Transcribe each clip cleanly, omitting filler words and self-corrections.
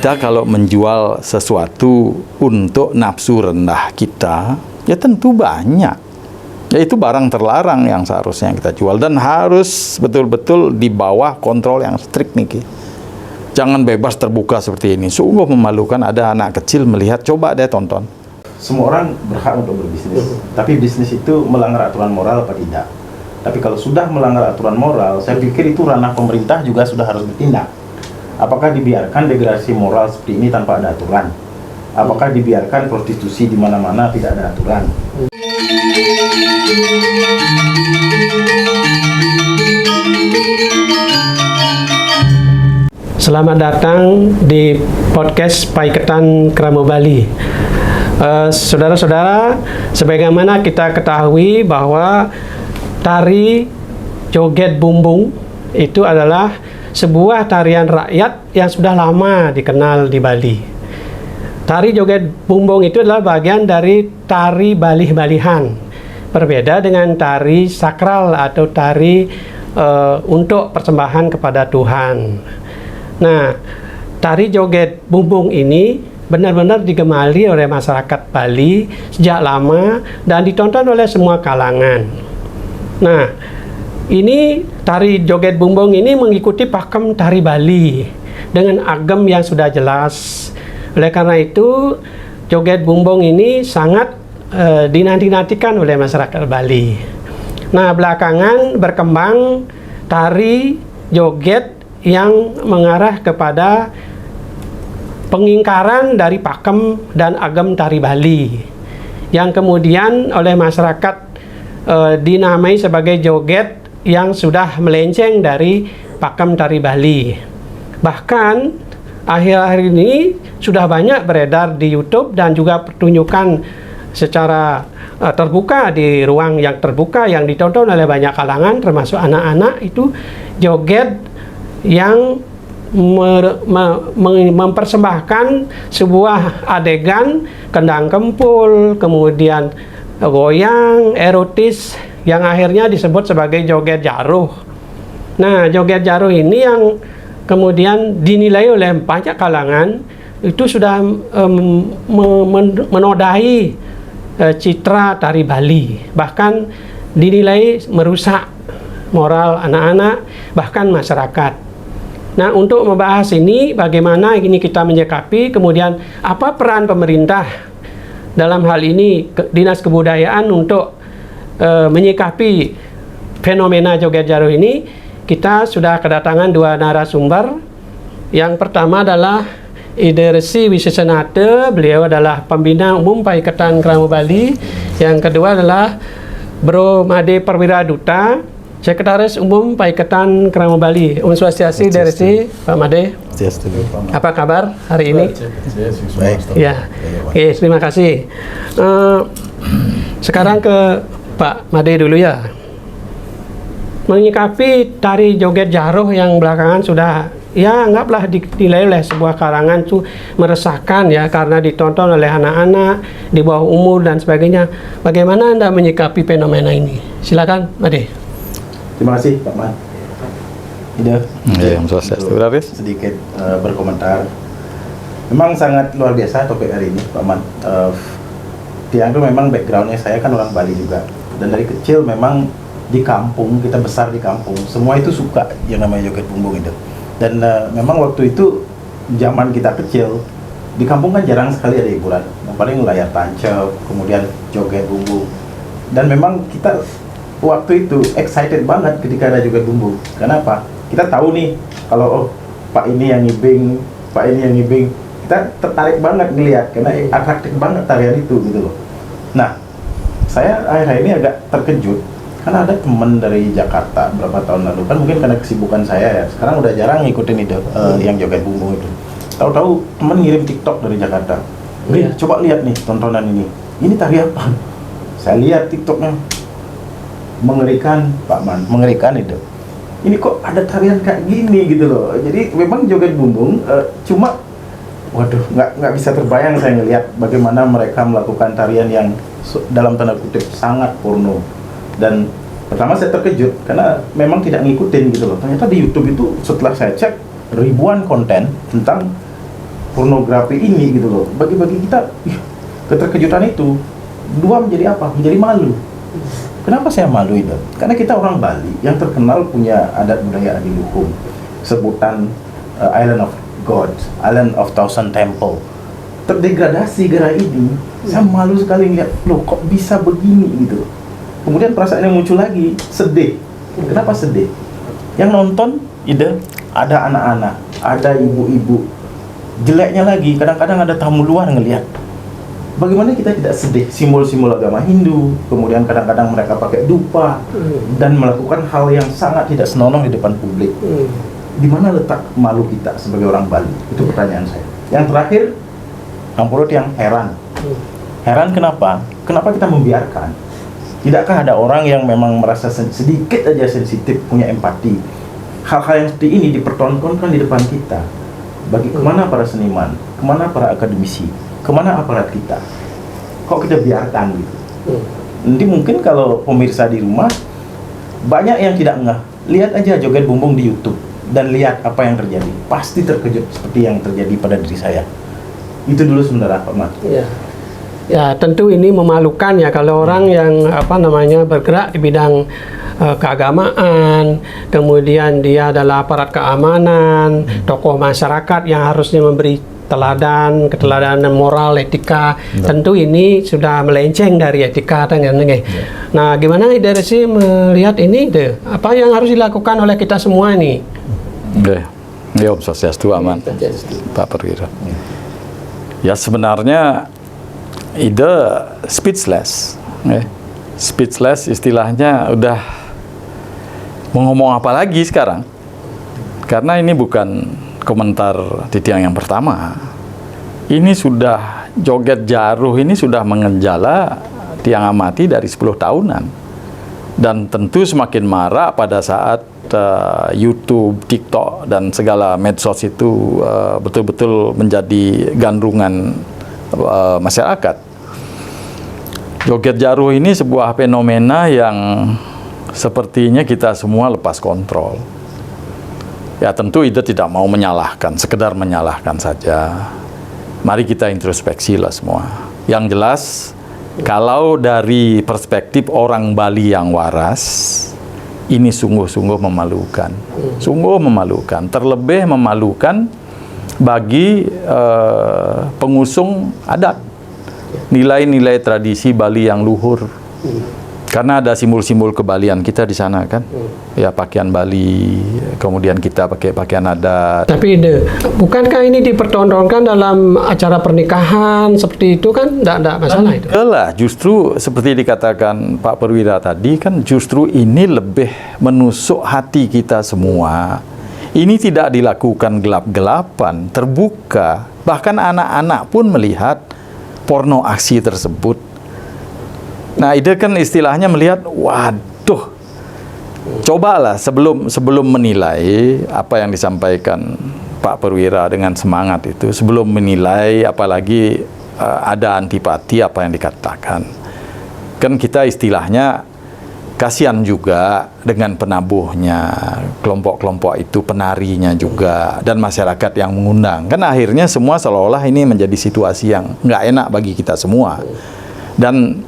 kita kalau menjual sesuatu untuk nafsu rendah kita, ya tentu banyak. Ya itu barang terlarang yang seharusnya kita jual dan harus betul-betul di bawah kontrol yang strict nih Ki. Jangan bebas terbuka seperti ini. Sungguh memalukan ada anak kecil melihat, coba deh tonton. Semua orang berhak untuk berbisnis, tapi bisnis itu melanggar aturan moral apa tidak? Tapi kalau sudah melanggar aturan moral, saya pikir itu ranah pemerintah juga sudah harus bertindak. Apakah dibiarkan degradasi moral seperti ini tanpa ada aturan? Apakah dibiarkan prostitusi di mana-mana tidak ada aturan? Selamat datang di podcast Paiketan Kramo Bali. Saudara-saudara, sebagaimana kita ketahui bahwa tari joget bumbung itu adalah sebuah tarian rakyat yang sudah lama dikenal di Bali. Tari joget bumbung itu adalah bagian dari tari balih-balihan. Berbeda dengan tari sakral atau tari untuk persembahan kepada Tuhan. Nah, tari joget bumbung ini benar-benar digemari oleh masyarakat Bali sejak lama dan ditonton oleh semua kalangan. Nah, ini tari joget bumbung ini mengikuti pakem tari Bali dengan agam yang sudah jelas. Oleh karena itu, joget bumbung ini sangat dinanti-nantikan oleh masyarakat Bali. Nah, belakangan berkembang tari joget yang mengarah kepada pengingkaran dari pakem dan agam tari Bali yang kemudian oleh masyarakat dinamai sebagai joget yang sudah melenceng dari pakem tari Bali. Bahkan akhir-akhir ini sudah banyak beredar di YouTube dan juga pertunjukan secara terbuka di ruang yang terbuka yang ditonton oleh banyak kalangan termasuk anak-anak, itu joget yang mempersembahkan sebuah adegan kendang kempul, kemudian goyang, erotis yang akhirnya disebut sebagai joget jaruh. Nah, joget jaruh ini yang kemudian dinilai oleh banyak kalangan itu sudah menodai citra tari Bali, bahkan dinilai merusak moral anak-anak bahkan masyarakat. Nah, untuk membahas ini, bagaimana ini kita menyikapi, kemudian apa peran pemerintah dalam hal ini Dinas Kebudayaan untuk menyikapi fenomena joget jaruh ini, kita sudah kedatangan dua narasumber. Yang pertama adalah Ide Resi Wisesenate, beliau adalah Pembina Umum Paiketan Kramo Bali. Yang kedua adalah Bro Made Perwira Duta, Sekretaris Umum Paiketan Kramo Bali. Om Swastiastu, Ide Resi, Pak Made. Apa kabar hari ini? Baik. Ya, oke, terima kasih. Sekarang ke Pak Made dulu ya. Menyikapi tari joget jaruh yang belakangan sudah, ya anggaplah dinilai oleh sebuah kalangan itu meresahkan ya, karena ditonton oleh anak-anak di bawah umur dan sebagainya. Bagaimana Anda menyikapi fenomena ini? Silakan, Made. Terima kasih Pak Man. Sedikit berkomentar. Memang sangat luar biasa topik hari ini Pak Man. Tiang itu memang backgroundnya saya kan orang Bali juga, dan dari kecil memang di kampung, kita besar di kampung, semua itu suka yang namanya joget bumbung itu. Dan memang waktu itu zaman kita kecil di kampung kan jarang sekali ada hiburan, yang paling layar tancap, kemudian joget bumbung. Dan memang kita waktu itu excited banget ketika ada joget bumbung. Kenapa? Kita tahu nih kalau Pak ini yang ngibing, Pak ini yang ngibing, kita tertarik banget ngelihat karena atraktif banget tarian itu gitu loh. Nah, saya akhir-akhir ini agak terkejut karena ada teman dari Jakarta beberapa tahun lalu, kan mungkin karena kesibukan saya ya, sekarang udah jarang ngikutin itu yang joget bumbung itu. Tahu-tahu teman ngirim TikTok dari Jakarta, coba lihat nih tontonan ini tari apa? Saya lihat TikToknya, mengerikan Pak Man, mengerikan itu. Ini kok ada tarian kayak gini gitu loh. Jadi memang joget bumbung cuma, waduh, nggak bisa terbayang saya ngelihat bagaimana mereka melakukan tarian yang dalam tanda kutip sangat porno. Dan pertama saya terkejut karena memang tidak ngikutin gitu loh. Ternyata di YouTube itu setelah saya cek ribuan konten tentang pornografi ini gitu loh. Bagi-bagi kita, keterkejutan itu dua menjadi apa? Menjadi malu. Kenapa saya malu itu? Karena kita orang Bali yang terkenal punya adat budaya adiluhung, sebutan Island of God, Island of Thousand Temple. Terdegradasi gara ini, saya malu sekali ngeliat, loh kok bisa begini gitu. Kemudian perasaan yang muncul lagi, sedih. Kenapa sedih? Yang nonton, ada anak-anak, ada ibu-ibu. Jeleknya lagi, kadang-kadang ada tamu luar ngelihat. Bagaimana kita tidak sedih? Simbol-simbol agama Hindu, kemudian kadang-kadang mereka pakai dupa dan melakukan hal yang sangat tidak senonoh di depan publik. Di mana letak malu kita sebagai orang Bali? Itu pertanyaan saya. Yang terakhir, Ampurut yang heran. Heran kenapa? Kenapa kita membiarkan? Tidakkah ada orang yang memang merasa sedikit aja sensitif, punya empati? Hal-hal yang seperti ini dipertontonkan di depan kita. Bagi kemana para seniman? Kemana para akademisi? Kemana aparat kita? Kok kita biarkan gitu? Nanti mungkin kalau pemirsa di rumah banyak yang tidak ngeh. Lihat aja Joget Bumbung di YouTube dan lihat apa yang terjadi. Pasti terkejut seperti yang terjadi pada diri saya. Itu dulu sebenarnya Pak Mat. Ya. Ya, tentu ini memalukan ya kalau orang yang bergerak di bidang keagamaan, kemudian dia adalah aparat keamanan, tokoh masyarakat yang harusnya memberi keteladanan moral, etika. Tentu ini sudah melenceng dari etika Nah, gimana dari sih melihat ini apa yang harus dilakukan oleh kita semua ini? Ya, Om Swastiastu, aman. Pak Perwira. Ya sebenarnya ide speechless. Speechless istilahnya udah mau ngomong apa lagi sekarang. Karena ini bukan komentar di tiang yang pertama. Ini sudah Joget Jaruh ini sudah mengenjala tiang amati dari 10 tahunan. Dan tentu semakin marak pada saat YouTube, TikTok, dan segala medsos itu betul-betul menjadi gandrungan masyarakat. Joget Jaruh ini sebuah fenomena yang sepertinya kita semua lepas kontrol. Ya tentu itu tidak mau menyalahkan, sekedar menyalahkan saja. Mari kita introspeksi lah semua. Yang jelas, kalau dari perspektif orang Bali yang waras, ini sungguh-sungguh memalukan. Sungguh memalukan. Terlebih memalukan bagi pengusung adat. Nilai-nilai tradisi Bali yang luhur. Karena ada simbol-simbol kebalian kita di sana kan. Ya pakaian Bali, kemudian kita pakai pakaian adat. Tapi bukankah ini dipertontonkan dalam acara pernikahan seperti itu kan? Tidak masalah itu. Yalah, justru seperti dikatakan Pak Perwira tadi kan justru ini lebih menusuk hati kita semua. Ini tidak dilakukan gelap-gelapan, terbuka. Bahkan anak-anak pun melihat porno aksi tersebut. Nah, itu kan istilahnya melihat, waduh, cobalah sebelum menilai apa yang disampaikan Pak Perwira dengan semangat itu, sebelum menilai apalagi ada antipati apa yang dikatakan. Kan kita istilahnya kasihan juga dengan penabuhnya, kelompok-kelompok itu, penarinya juga, dan masyarakat yang mengundang. Kan akhirnya semua seolah-olah ini menjadi situasi yang nggak enak bagi kita semua. Dan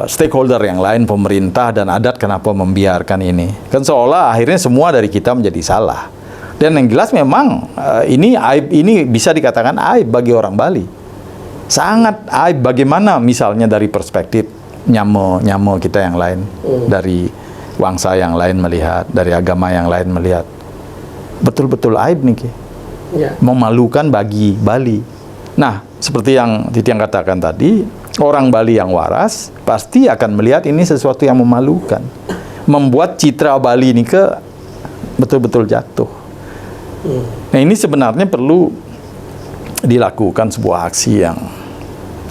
stakeholder yang lain, pemerintah dan adat, kenapa membiarkan ini? Kan seolah akhirnya semua dari kita menjadi salah. Dan yang jelas memang ini aib, ini bisa dikatakan aib bagi orang Bali. Sangat aib. Bagaimana misalnya dari perspektif nyamo kita yang lain, dari bangsa yang lain melihat, dari agama yang lain melihat. Betul-betul aib nih, Ki. Ya. Memalukan bagi Bali. Nah, seperti yang Titiang katakan tadi, orang Bali yang waras pasti akan melihat ini sesuatu yang memalukan, membuat citra Bali ini betul-betul jatuh. Nah, ini sebenarnya perlu dilakukan sebuah aksi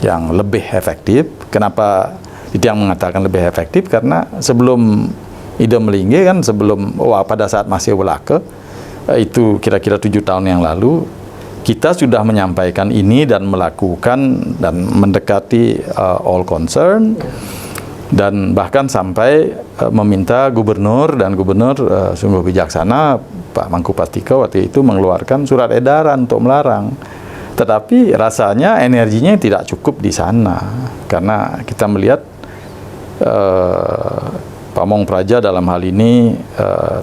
yang lebih efektif. Kenapa Titiang mengatakan lebih efektif? Karena sebelum Ida Melingge kan, pada saat masih Welaka, itu kira-kira 7 tahun yang lalu, kita sudah menyampaikan ini dan melakukan dan mendekati all concern, dan bahkan sampai meminta gubernur, dan gubernur sungguh bijaksana, Pak Mangku Pastika waktu itu mengeluarkan surat edaran untuk melarang. Tetapi rasanya energinya tidak cukup di sana, karena kita melihat pamong praja dalam hal ini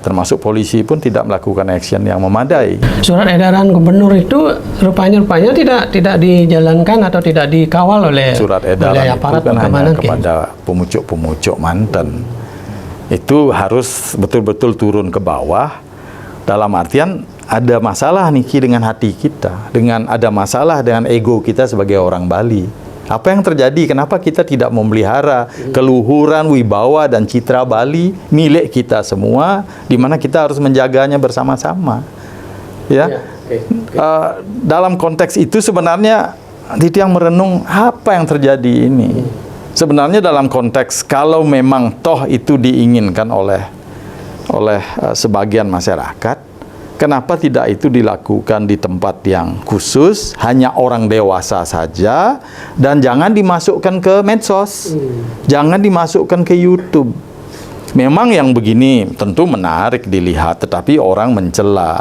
termasuk polisi pun tidak melakukan action yang memadai. Surat edaran gubernur itu rupanya tidak dijalankan atau tidak dikawal oleh Surat edaran itu aparat kan hanya keamanan, kepada pemucuk-pemucuk mantan. Itu harus betul-betul turun ke bawah, dalam artian ada masalah nih dengan hati kita, ada masalah dengan ego kita sebagai orang Bali. Apa yang terjadi? Kenapa kita tidak memelihara keluhuran, wibawa, dan citra Bali milik kita semua, di mana kita harus menjaganya bersama-sama? Ya. Dalam konteks itu sebenarnya Titiang merenung apa yang terjadi ini. Sebenarnya dalam konteks kalau memang toh itu diinginkan oleh sebagian masyarakat, kenapa tidak itu dilakukan di tempat yang khusus, hanya orang dewasa saja, dan jangan dimasukkan ke medsos, jangan dimasukkan ke YouTube. Memang yang begini tentu menarik dilihat, tetapi orang mencela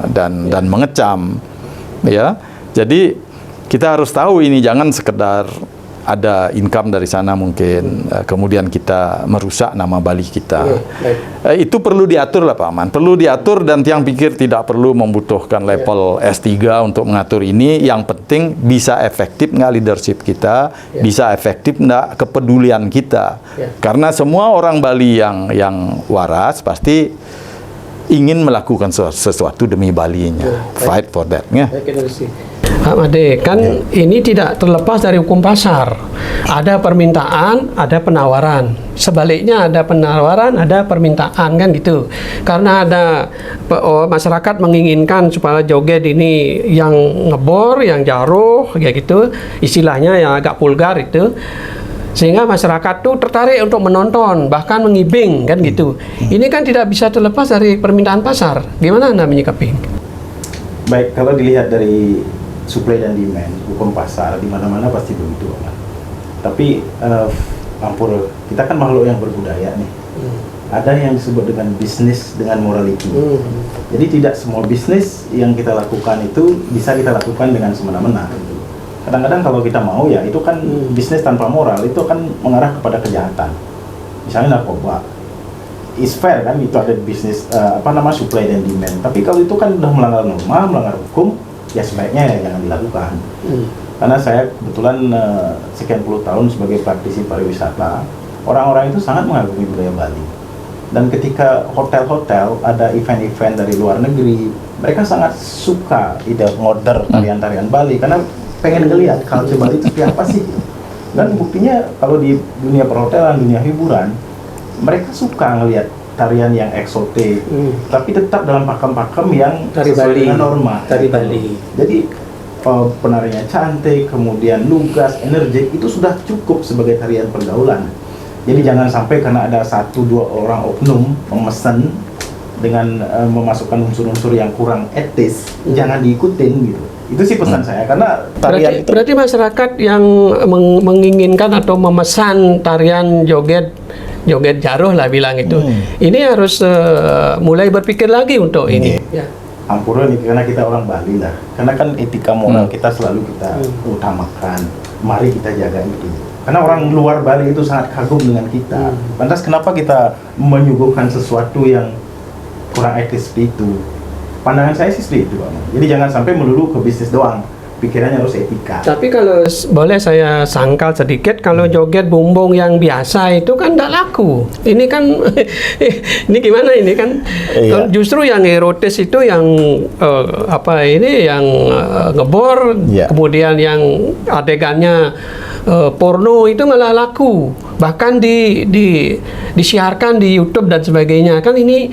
dan mengecam, ya. Jadi kita harus tahu ini, jangan sekedar ada income dari sana mungkin, kemudian kita merusak nama Bali kita. Itu perlu diatur lah Pak Aman, perlu diatur, dan Tiang pikir tidak perlu membutuhkan level S3 untuk mengatur ini. Yang penting bisa efektif nggak leadership kita, bisa efektif nggak kepedulian kita. Karena semua orang Bali yang waras pasti ingin melakukan sesuatu demi Balinya, fight for that. Ya. Pak Made, kan ini tidak terlepas dari hukum pasar. Ada permintaan, ada penawaran. Sebaliknya ada penawaran, ada permintaan, kan gitu. Karena ada masyarakat menginginkan supaya joget ini yang ngebor, yang jaruh, kayak gitu. Istilahnya yang agak vulgar itu. Sehingga masyarakat tuh tertarik untuk menonton, bahkan mengibing, kan gitu. Ini kan tidak bisa terlepas dari permintaan pasar. Gimana Anda menyikapi? Baik, kalau dilihat dari supply dan demand, hukum pasar di mana-mana pasti begitu. Tapi Ampur, kita kan makhluk yang berbudaya nih. Ada yang disebut dengan bisnis dengan morality. Jadi tidak semua bisnis yang kita lakukan itu bisa kita lakukan dengan semena-mena. Kadang-kadang kalau kita mau, ya itu kan bisnis tanpa moral, itu akan mengarah kepada kejahatan. Misalnya narkoba, is fair kan, itu ada bisnis supply dan demand. Tapi kalau itu kan udah melanggar norma, melanggar hukum, ya sebaiknya ya jangan dilakukan. Karena saya kebetulan sekian puluh tahun sebagai praktisi pariwisata, orang-orang itu sangat mengagumi budaya Bali. Dan ketika hotel-hotel ada event-event dari luar negeri, mereka sangat suka ngorder tarian-tarian Bali karena pengen ngelihat culture Bali itu seperti apa sih. Dan buktinya kalau di dunia perhotelan, dunia hiburan, mereka suka ngelihat tarian yang eksotik, tapi tetap dalam pakem-pakem yang sesuai dengan norma. Tari Bali. Jadi penarinya cantik, kemudian lugas, energi, itu sudah cukup sebagai tarian pergaulan. Jadi jangan sampai karena ada 1-2 orang oknum memesan dengan memasukkan unsur-unsur yang kurang etis, jangan diikutin gitu. Itu sih pesan saya, karena tarian berarti masyarakat yang menginginkan atau memesan tarian joget jaruh lah bilang itu, ini harus mulai berpikir lagi untuk ini. Ampura nih, karena kita orang Bali lah, karena kan etika moral kita selalu kita utamakan. Mari kita jaga itu. Karena orang luar Bali itu sangat kagum dengan kita. Lantas kenapa kita menyuguhkan sesuatu yang kurang etis seperti itu? Pandangan saya sih seperti itu, Pak. Jadi jangan sampai melulu ke bisnis doang. Pikirannya harus etika. Tapi kalau boleh saya sangkal sedikit, kalau joget bumbung yang biasa itu kan tidak laku. Ini kan, ini gimana ini kan? Justru yang erotis itu yang yang ngebor, kemudian yang adegannya porno itu malah laku. Bahkan disiarkan di YouTube dan sebagainya. Kan ini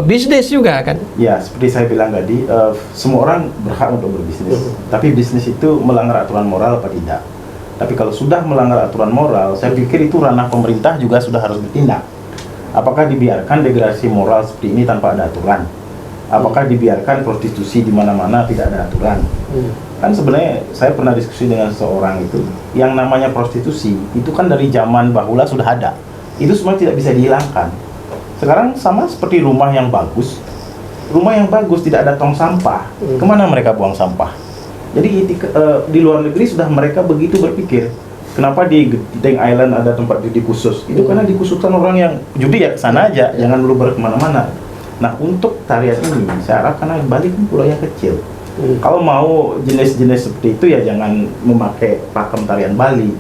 bisnis juga kan? Ya, seperti saya bilang tadi, semua orang berhak untuk berbisnis. Tapi bisnis itu melanggar aturan moral apa tidak? Tapi kalau sudah melanggar aturan moral, saya pikir itu ranah pemerintah juga sudah harus bertindak. Apakah dibiarkan degradasi moral seperti ini tanpa ada aturan? Apakah dibiarkan prostitusi di mana-mana tidak ada aturan? Kan sebenarnya saya pernah diskusi dengan seseorang itu, yang namanya prostitusi itu kan dari zaman bahula sudah ada. Itu semua tidak bisa dihilangkan. Sekarang sama seperti rumah yang bagus. Rumah yang bagus tidak ada tong sampah. Kemana mereka buang sampah? Jadi di luar negeri sudah mereka begitu berpikir. Kenapa di Genting Island ada tempat judi khusus? Itu karena dikhususkan orang yang judi ya kesana aja, jangan dulu berkemana-mana. Nah untuk tarian ini, saya harap karena Bali kan pulau yang kecil. Kalau mau jenis-jenis seperti itu ya jangan memakai pakem tarian Bali.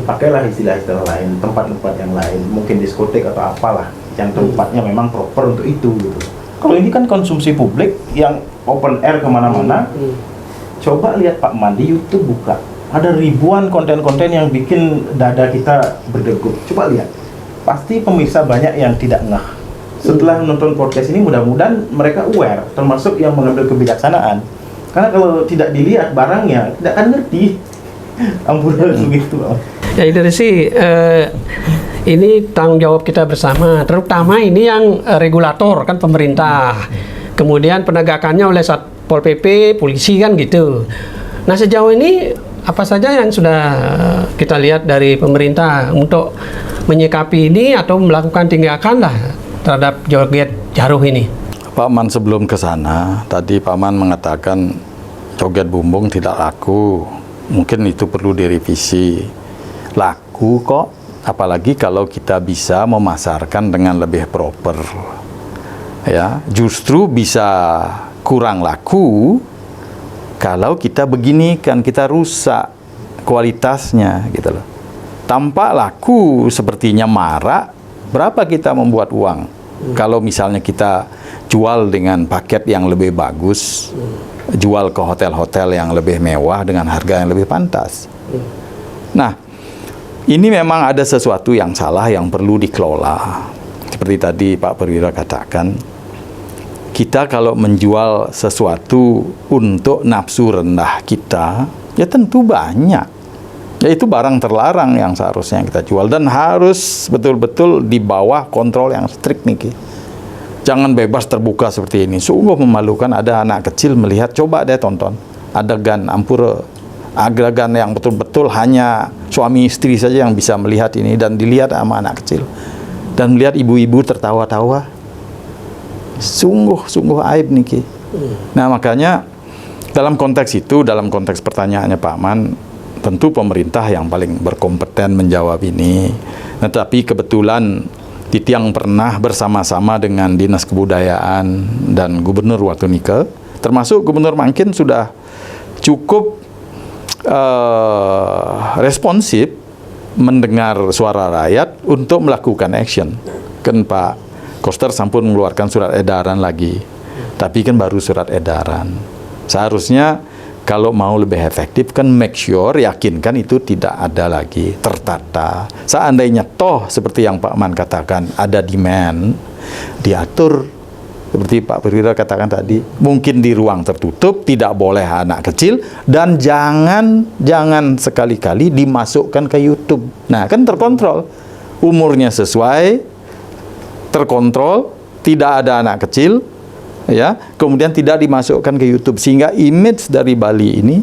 Pakailah istilah-istilah lain, tempat-tempat yang lain, mungkin diskotek atau apalah, yang tempatnya memang proper untuk itu gitu. Kalau ini kan konsumsi publik yang open air kemana-mana. Coba lihat Pak Man di YouTube buka. Ada ribuan konten-konten yang bikin dada kita berdegup. Coba lihat. Pasti pemirsa banyak yang tidak ngeh. Setelah nonton podcast ini mudah-mudahan mereka aware, termasuk yang mengambil kebijaksanaan. Karena kalau tidak dilihat barangnya, tidak akan ngerti. Amburadul begitu. Ya itu sih ini tanggung jawab kita bersama, terutama ini yang regulator kan pemerintah. Kemudian penegakannya oleh Satpol PP, polisi kan gitu. Nah sejauh ini apa saja yang sudah kita lihat dari pemerintah untuk menyikapi ini atau melakukan tindakan lah terhadap joget jaruh ini? Pak Man sebelum ke sana, tadi Pak Man mengatakan joget bumbung tidak laku. Mungkin itu perlu direvisi. Laku kok, apalagi kalau kita bisa memasarkan dengan lebih proper. Ya, justru bisa kurang laku kalau kita begini kan kita rusak kualitasnya gitu loh. Tampak laku sepertinya marak, berapa kita membuat uang? Kalau misalnya kita jual dengan paket yang lebih bagus, jual ke hotel-hotel yang lebih mewah dengan harga yang lebih pantas. Nah, ini memang ada sesuatu yang salah yang perlu dikelola. Seperti tadi Pak Perwira katakan, kita kalau menjual sesuatu untuk nafsu rendah kita, ya tentu banyak. Ya itu barang terlarang yang seharusnya kita jual dan harus betul-betul di bawah kontrol yang strict nih. Jangan bebas terbuka seperti ini. Sungguh memalukan ada anak kecil melihat, coba deh tonton adegan ampura, adegan yang betul-betul hanya suami istri saja yang bisa melihat ini dan dilihat sama anak kecil. Dan melihat ibu-ibu tertawa-tawa. Sungguh aib nih. Nah makanya dalam konteks itu, dalam konteks pertanyaannya Pak Man, tentu pemerintah yang paling berkompeten menjawab ini. Nah, tapi kebetulan Titiang pernah bersama-sama dengan Dinas Kebudayaan dan Gubernur waktu Nike, termasuk Gubernur Mangkin sudah cukup responsif mendengar suara rakyat untuk melakukan action. Kan Pak Koster sampun mengeluarkan surat edaran lagi, tapi kan baru surat edaran. Seharusnya kalau mau lebih efektif kan make sure, yakinkan itu tidak ada lagi, tertata. Seandainya toh seperti yang Pak Man katakan ada demand, diatur seperti Pak Perwira katakan tadi, mungkin di ruang tertutup, tidak boleh anak kecil, dan jangan sekali-kali dimasukkan ke YouTube. Nah kan terkontrol, umurnya sesuai, terkontrol, tidak ada anak kecil, ya, kemudian tidak dimasukkan ke YouTube sehingga image dari Bali ini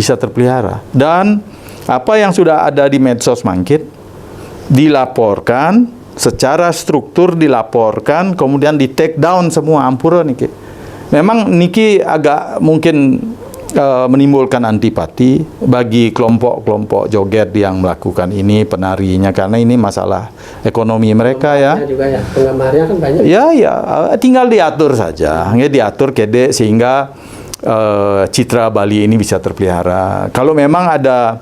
bisa terpelihara. Dan apa yang sudah ada di medsos Mangkin dilaporkan secara struktur, dilaporkan, kemudian di take down semua ampura niki. Memang niki agak mungkin menimbulkan antipati bagi kelompok-kelompok joget yang melakukan ini, penarinya, karena ini masalah ekonomi mereka ya. Juga ya, penggemarnya kan banyak. Ya, tinggal diatur saja, ya, diatur kede sehingga citra Bali ini bisa terpelihara. Kalau memang ada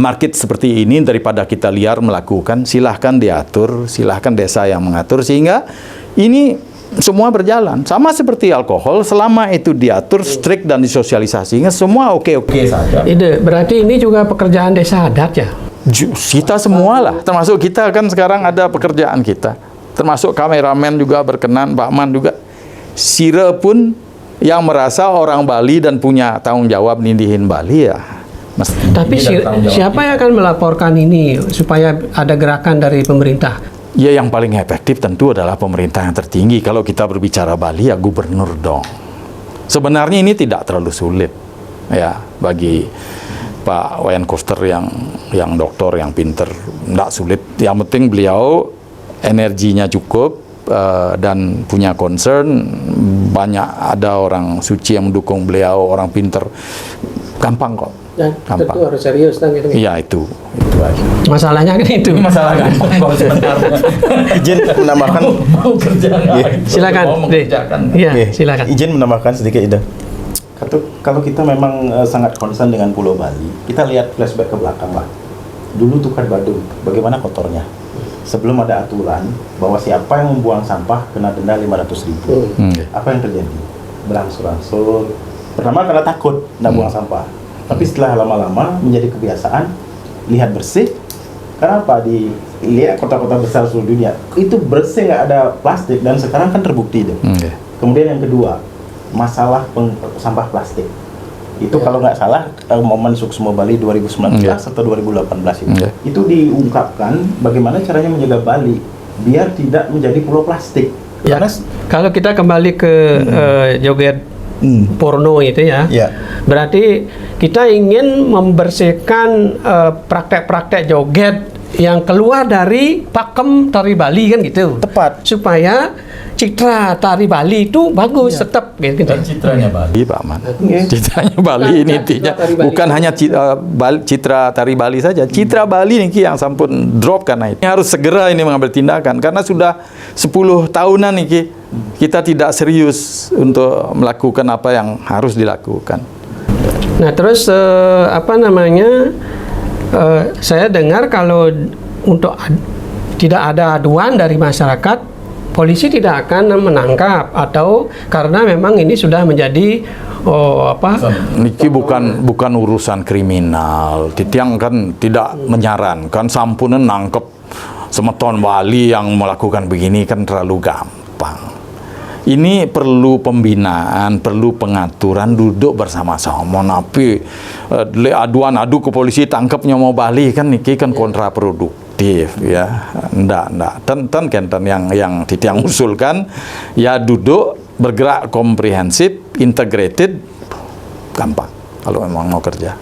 market seperti ini, daripada kita liar melakukan, silahkan diatur, silahkan desa yang mengatur sehingga ini semua berjalan. Sama seperti alkohol, selama itu diatur, strict dan disosialisasinya, semua oke-oke saja. Berarti ini juga pekerjaan desa adat ya? Kita semua lah, termasuk kita kan sekarang ada pekerjaan kita. Termasuk kameramen juga berkenan, Pak Man juga. Sire pun yang merasa orang Bali dan punya tanggung jawab nindihin Bali ya. Tapi siapa yang akan melaporkan ini supaya ada gerakan dari pemerintah? Ya yang paling efektif tentu adalah pemerintah yang tertinggi. Kalau kita berbicara Bali ya gubernur dong. Sebenarnya ini tidak terlalu sulit ya bagi Pak Wayan Koster yang doktor, yang pinter, tidak sulit. Yang penting beliau energinya cukup dan punya concern. Banyak ada orang suci yang mendukung beliau, orang pinter. gampang kok. Dan Gampang. tentu harus serius kan gitu. Iya itu aja. Masalahnya kan itu. Masalah gampang kalau sebenarnya. Izin menambahkan. Mau kerja Silakan. Mau Deh. mengerjakan. Iya, Oke, silakan. Izin menambahkan sedikit Ida. Kalau kita memang sangat concern dengan Pulau Bali, kita lihat flashback ke belakang lah. Dulu Tukar Badung, bagaimana kotornya? Sebelum ada aturan bahwa siapa yang membuang sampah kena denda 500.000. Apa yang terjadi? Berangsur-angsur. Pertama karena takut nggak buang sampah. Tapi setelah lama-lama menjadi kebiasaan, lihat bersih. Karena apa? Lihat kota-kota besar seluruh dunia, itu bersih nggak ada plastik, dan sekarang kan terbukti itu. Kemudian yang kedua, masalah sampah plastik. Itu kalau nggak salah momen Suksmo Bali 2019 atau 2018 itu. Itu diungkapkan bagaimana caranya menjaga Bali biar tidak menjadi pulau plastik. Ya, Karena kalau kita kembali ke joget porno itu ya, berarti kita ingin membersihkan praktek-praktek joget yang keluar dari pakem tari Bali kan gitu. tepat. Supaya citra tari Bali itu bagus tetap gitu. Dan citranya Bali, Pak Man. Citranya Bali ini intinya Citra tari Bali. bukan hanya citra tari Bali saja. Citra Bali ini yang sampun drop karena itu. Ini harus segera ini mengambil tindakan karena sudah 10 tahunan nih kita tidak serius untuk melakukan apa yang harus dilakukan. Nah, terus saya dengar kalau untuk tidak ada aduan dari masyarakat, polisi tidak akan menangkap atau karena memang ini sudah menjadi Niki bukan urusan kriminal. Titiang kan tidak menyarankan sampunan nangkep semeton Bali yang melakukan begini kan terlalu gampang. Ini perlu pembinaan, perlu pengaturan, duduk bersama-sama. Tapi aduan adu ke polisi tangkapnya mau Bali kan niki kan kontraproduktif ya. Ndak. Ten yang Titiang usulkan ya duduk bergerak komprehensif, integrated, gampang kalau memang mau kerja.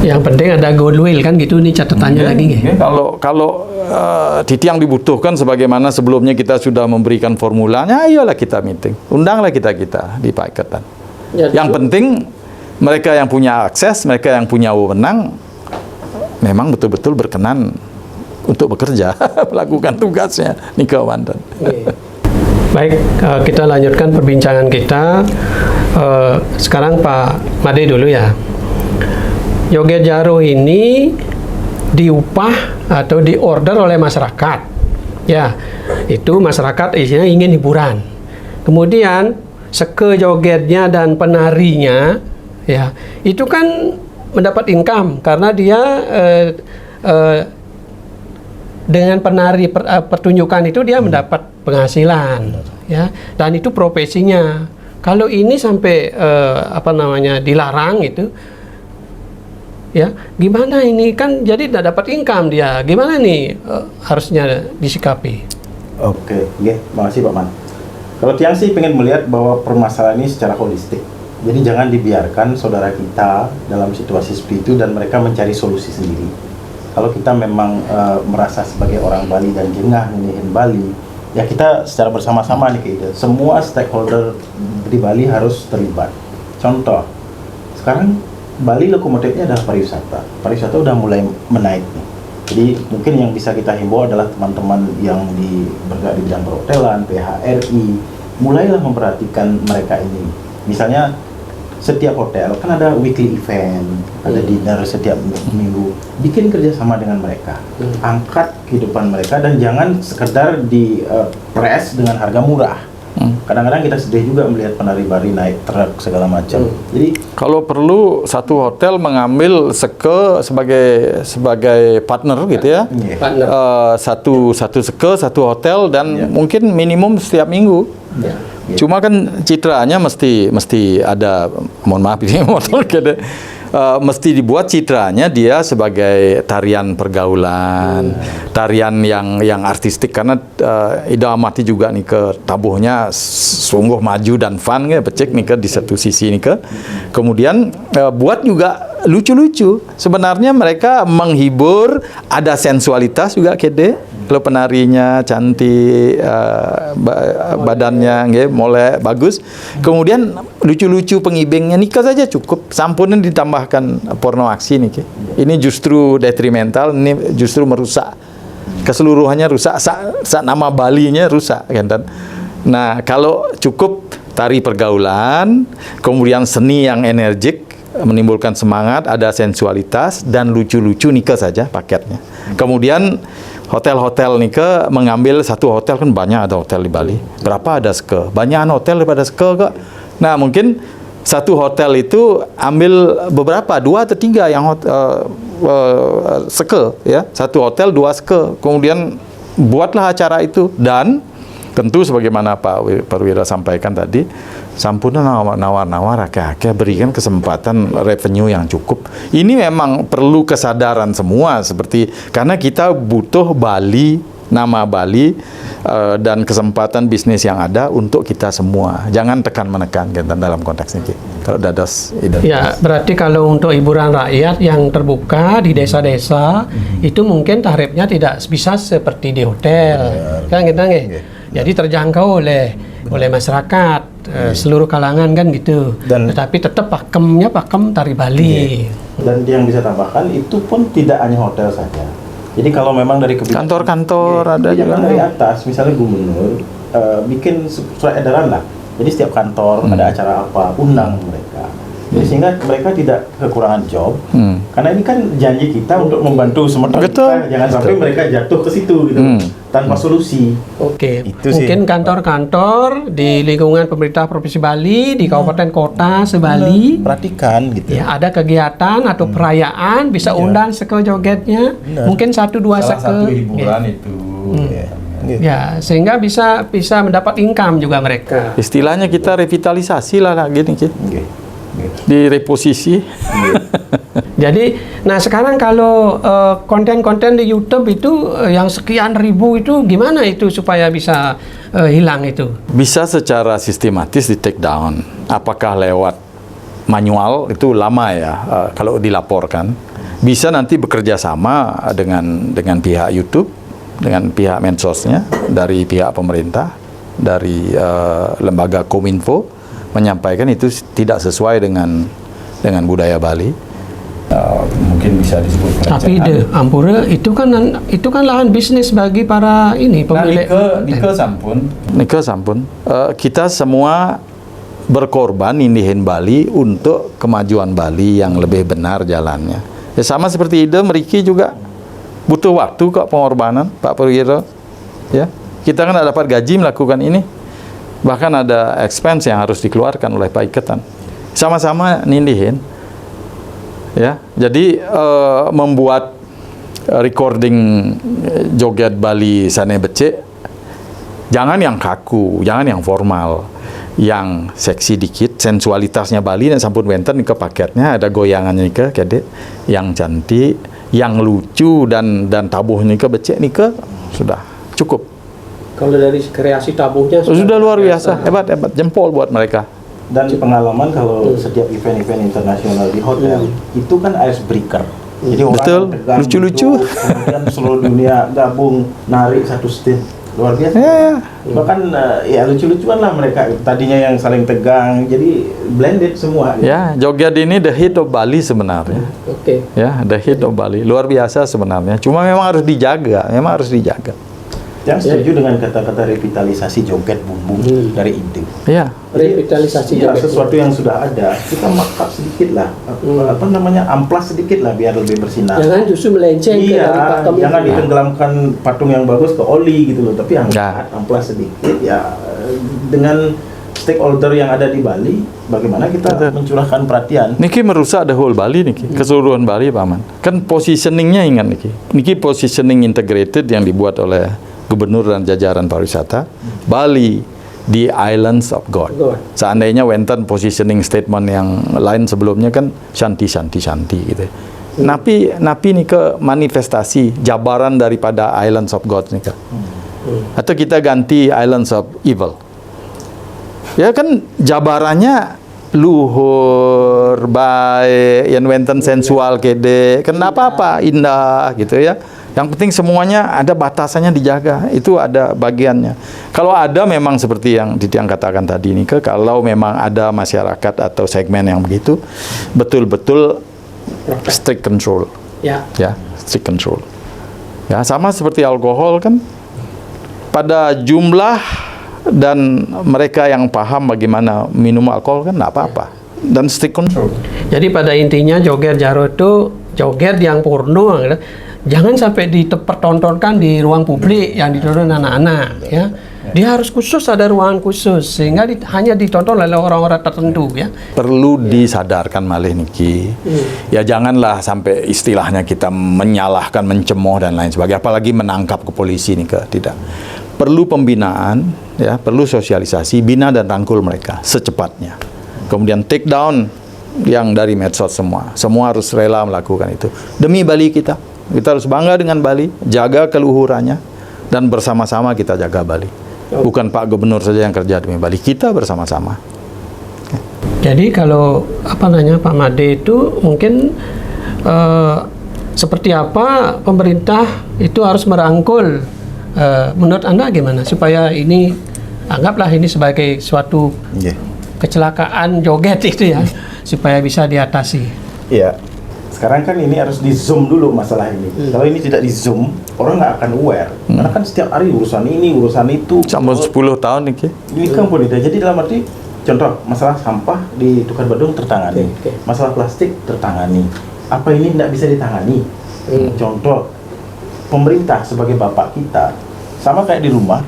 yang penting ada goodwill kan gitu, nih catatannya lagi nggih. Kalau Titiang dibutuhkan sebagaimana sebelumnya kita sudah memberikan formulanya, ayolah kita meeting, undanglah kita di Pak Ikatan. Ya, yang penting mereka yang punya akses, mereka yang punya wewenang, memang betul-betul berkenan untuk bekerja, melakukan tugasnya. Nika Wandan. Baik, kita lanjutkan perbincangan kita. Sekarang Pak Made dulu ya. Joget Jaro ini diupah atau diorder oleh masyarakat. Ya, itu masyarakat isinya ingin hiburan. Kemudian seke jogetnya dan penarinya, ya, itu kan mendapat income karena dia dengan penari pertunjukan itu dia mendapat penghasilan, ya, dan itu profesinya. Kalau ini sampai dilarang itu, ya, gimana ini kan jadi tidak dapat income dia, gimana nih harusnya disikapi? Oke, makasih Pak Man. Kalau Tiang sih pengen melihat bahwa permasalahan ini secara holistik. Jadi jangan dibiarkan saudara kita dalam situasi seperti itu dan mereka mencari solusi sendiri. Kalau kita memang merasa sebagai orang Bali dan jengah nginihin Bali, ya kita secara bersama-sama nih kayak gitu. Semua stakeholder di Bali harus terlibat. Contoh, sekarang Bali lokomotifnya adalah pariwisata. Pariwisata udah mulai menaik nih. Jadi mungkin yang bisa kita himbau adalah teman-teman yang bergerak di bidang perhotelan, PHRI, mulailah memperhatikan mereka ini. Misalnya setiap hotel kan ada weekly event, ada dinner setiap minggu. Bikin kerjasama dengan mereka, angkat kehidupan mereka dan jangan sekedar di press dengan harga murah. Kadang-kadang kita sedih juga melihat penari Bali naik truk segala macam. Jadi kalau perlu satu hotel mengambil sebagai partner gitu ya. Partner. Satu seke, satu hotel dan mungkin minimum setiap minggu. Cuma kan citranya mesti ada, mohon maaf ini motor gitu. Mesti dibuat citranya dia sebagai tarian pergaulan, tarian yang artistik karena Ida amati juga nih ke tabuhnya sungguh maju dan fun ya, becek nih ke di satu sisi nih ke. Kemudian buat juga lucu-lucu. Sebenarnya mereka menghibur, ada sensualitas juga kede. Kalau penarinya cantik, badannya nggih, molek, bagus. Kemudian lucu-lucu pengibengnya nikah saja cukup. Sampunan ditambahkan porno aksi niki. Ini justru detrimental, ini justru merusak. Keseluruhannya rusak, sak nama Balinya rusak kan. Nah, kalau cukup tari pergaulan, kemudian seni yang energik, menimbulkan semangat, ada sensualitas, dan lucu-lucu nikah saja paketnya. Kemudian hotel-hotel nikah mengambil satu hotel, kan banyak ada hotel di Bali. Berapa ada ske? Banyakan hotel daripada ske kok. Nah, mungkin satu hotel itu ambil beberapa, 2 atau 3 yang ske, ya. Satu hotel 2 ske. Kemudian buatlah acara itu, dan tentu sebagaimana Pak Perwira sampaikan tadi, sampurna nawar-nawar akeh-akeh, berikan kesempatan revenue yang cukup. Ini memang perlu kesadaran semua, seperti karena kita butuh Bali, nama Bali, dan kesempatan bisnis yang ada untuk kita semua. Jangan tekan-menekan gitu, dalam konteks ini. Kalau dados Ya, berarti kalau untuk hiburan rakyat yang terbuka di desa-desa, itu mungkin tarifnya tidak bisa seperti di hotel. Kan kita nggih. Jadi terjangkau oleh masyarakat, seluruh kalangan kan gitu. Tetapi tetap pakemnya pakem tari Bali. Dan yang bisa tambahkan itu pun tidak hanya hotel saja. Jadi kalau memang dari kebijakan kantor-kantor ada juga dari atas, misalnya gubernur bikin surat edaran lah. Jadi setiap kantor ada acara apa, undang mereka. Jadi sehingga mereka tidak kekurangan job. Karena ini kan janji kita untuk membantu semerta kita. Jangan sampai mereka jatuh ke situ gitu, tanpa solusi. Oke, Itu sih. mungkin kantor-kantor di lingkungan pemerintah Provinsi Bali, di kabupaten kota se-Bali, Perhatikan gitu. ya ada kegiatan atau perayaan, bisa undang seke jogetnya, mungkin 1-2 seke. itu. Ya, sehingga bisa mendapat income juga mereka. Istilahnya kita revitalisasi lah gini Ki. Di reposisi. Jadi, nah sekarang kalau konten-konten di YouTube itu yang sekian ribu itu gimana itu supaya bisa hilang itu? Bisa secara sistematis di take down. Apakah lewat manual itu lama ya kalau dilaporkan. Bisa nanti bekerja sama dengan pihak YouTube, dengan pihak mensosnya, dari pihak pemerintah, dari lembaga Kominfo, menyampaikan itu tidak sesuai dengan budaya Bali. Mungkin bisa disebut Tapi Ampura itu kan lahan bisnis bagi para pemilik. Nika sampun. Kita semua berkorban indihin Bali untuk kemajuan Bali yang lebih benar jalannya. Ya, sama seperti ide Meriki juga butuh waktu kok pengorbanan, Pak Perwira. Ya, kita kan dapat gaji melakukan ini. Bahkan ada expense yang harus dikeluarkan oleh Pak Iketan. Sama-sama nindihin. Ya, jadi membuat recording joget Bali Sane Becek, jangan yang kaku, jangan yang formal, yang seksi dikit, sensualitasnya Bali dan sampun wenten ke paketnya ada goyangannya ke kede, yang cantik, yang lucu dan tabuhnya ke becek nih ke sudah cukup. Kalau dari kreasi tabuhnya sudah luar biasa, hebat jempol buat mereka. Dan pengalaman kalau setiap event-event internasional di hotel itu kan icebreaker. Jadi orang betul, tegang, lucu-lucu. Kemudian seluruh dunia gabung narik satu stage, luar biasa. Ya. Bahkan ya lucu-lucuan lah mereka. Tadinya yang saling tegang, jadi blended semua. Ya, joget ini the hit of Bali sebenarnya. Oke. Ya, the hit of Bali, luar biasa sebenarnya. Cuma memang harus dijaga, Yang setuju dengan kata-kata revitalisasi joget bumbung dari ide. Ya. Revitalisasi joget sesuatu yang sudah ada, kita markup sedikit lah, amplas sedikit lah biar lebih bersinar. Jangan justru melenceng ke dari pakem. Jangan ditenggelamkan patung yang bagus ke oli gitu loh, tapi amplas sedikit ya, dengan stakeholder yang ada di Bali, bagaimana kita mencurahkan perhatian. Niki merusak the whole Bali niki, keseluruhan Bali Pak Man. Kan positioningnya ingat niki positioning integrated yang dibuat oleh Gubernur dan jajaran pariwisata. Bali, the Islands of God. Seandainya wenten positioning statement yang lain sebelumnya kan shanti gitu. Napi ini ke manifestasi jabaran daripada Islands of God nih kan. Atau kita ganti Islands of Evil. Ya kan jabarannya luhur, baik, yang wenten sensual kede, kenapa apa indah gitu ya. Yang penting semuanya ada batasannya dijaga, itu ada bagiannya. Kalau ada memang seperti yang Ditiang katakan tadi ini, kalau memang ada masyarakat atau segmen yang begitu, betul-betul strict control, Ya. ya strict control. Ya sama seperti alkohol kan, pada jumlah dan mereka yang paham bagaimana minum alkohol kan nggak apa-apa, dan strict control. Jadi pada intinya joget Jaro itu joget yang porno, gitu. Jangan sampai dipertontonkan di ruang publik yang ditonton anak-anak, ya. Dia harus khusus, ada ruangan khusus sehingga hanya ditonton oleh orang-orang tertentu, ya. Perlu disadarkan malih niki, ya janganlah sampai istilahnya kita menyalahkan, mencemooh dan lain sebagainya, apalagi menangkap ke polisi nih, tidak. Perlu pembinaan, ya, perlu sosialisasi, bina dan rangkul mereka secepatnya. Kemudian take down yang dari medsos semua harus rela melakukan itu demi Bali kita. Kita harus bangga dengan Bali, jaga keluhurannya, dan bersama-sama kita jaga Bali. Bukan Pak Gubernur saja yang kerja demi Bali, kita bersama-sama. Jadi kalau Pak Made itu mungkin seperti apa pemerintah itu harus merangkul, menurut Anda gimana supaya ini, anggaplah ini sebagai suatu kecelakaan joget itu ya, supaya bisa diatasi. Iya. Sekarang kan ini harus di zoom dulu masalah ini. Kalau ini tidak di zoom, orang nggak akan aware. Karena kan setiap hari urusan ini, urusan itu. Sampai 10 tahun nih, Ini kan politik. Jadi dalam arti, contoh masalah sampah di Tukar Badung tertangani, masalah plastik tertangani. Apa ini tidak bisa ditangani? Contoh, pemerintah sebagai bapak kita, sama kayak di rumah,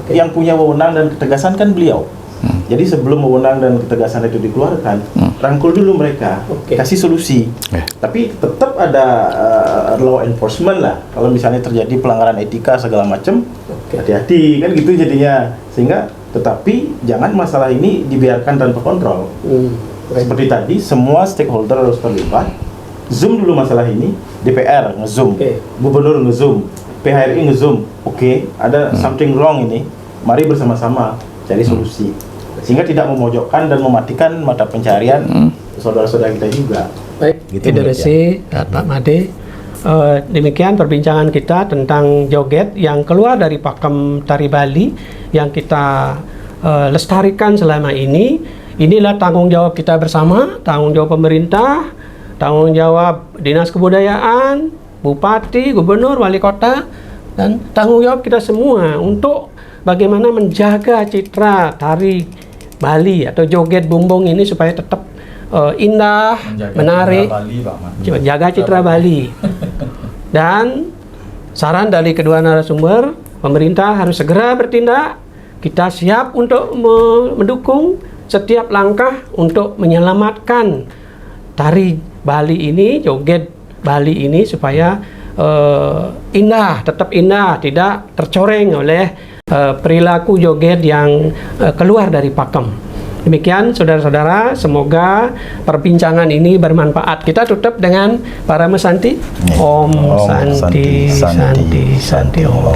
yang punya wewenang dan ketegasan kan beliau. Jadi sebelum wewenang dan ketegasan itu dikeluarkan, rangkul dulu mereka, kasih solusi. Tapi tetap ada law enforcement lah. Kalau misalnya terjadi pelanggaran etika segala macam, hati-hati kan gitu jadinya. Sehingga, tetapi jangan masalah ini dibiarkan tanpa kontrol. Seperti tadi, semua stakeholder harus terlibat. Zoom dulu masalah ini, DPR nge-zoom, Gubernur nge-zoom, PHRI nge-zoom. Ada something wrong ini. Mari bersama-sama cari solusi. Sehingga tidak memojokkan dan mematikan mata pencarian saudara-saudara kita juga. Baik, Gitu, terima kasih Pak Made. Demikian perbincangan kita tentang joget yang keluar dari pakem tari Bali yang kita lestarikan selama ini. Inilah tanggung jawab kita bersama, tanggung jawab pemerintah, tanggung jawab Dinas Kebudayaan, Bupati, Gubernur, Wali Kota, dan tanggung jawab kita semua untuk bagaimana menjaga citra tari Bali atau joget bumbung ini supaya tetap indah, menarik, jaga citra Bali. Dan saran dari kedua narasumber, pemerintah harus segera bertindak. Kita siap untuk mendukung setiap langkah untuk menyelamatkan tari Bali ini, joget Bali ini supaya indah, tetap indah, tidak tercoreng oleh perilaku joget yang keluar dari pakem. Demikian saudara-saudara, semoga perbincangan ini bermanfaat. Kita tutup dengan para mesanti. Om Santi Santi Santi Om.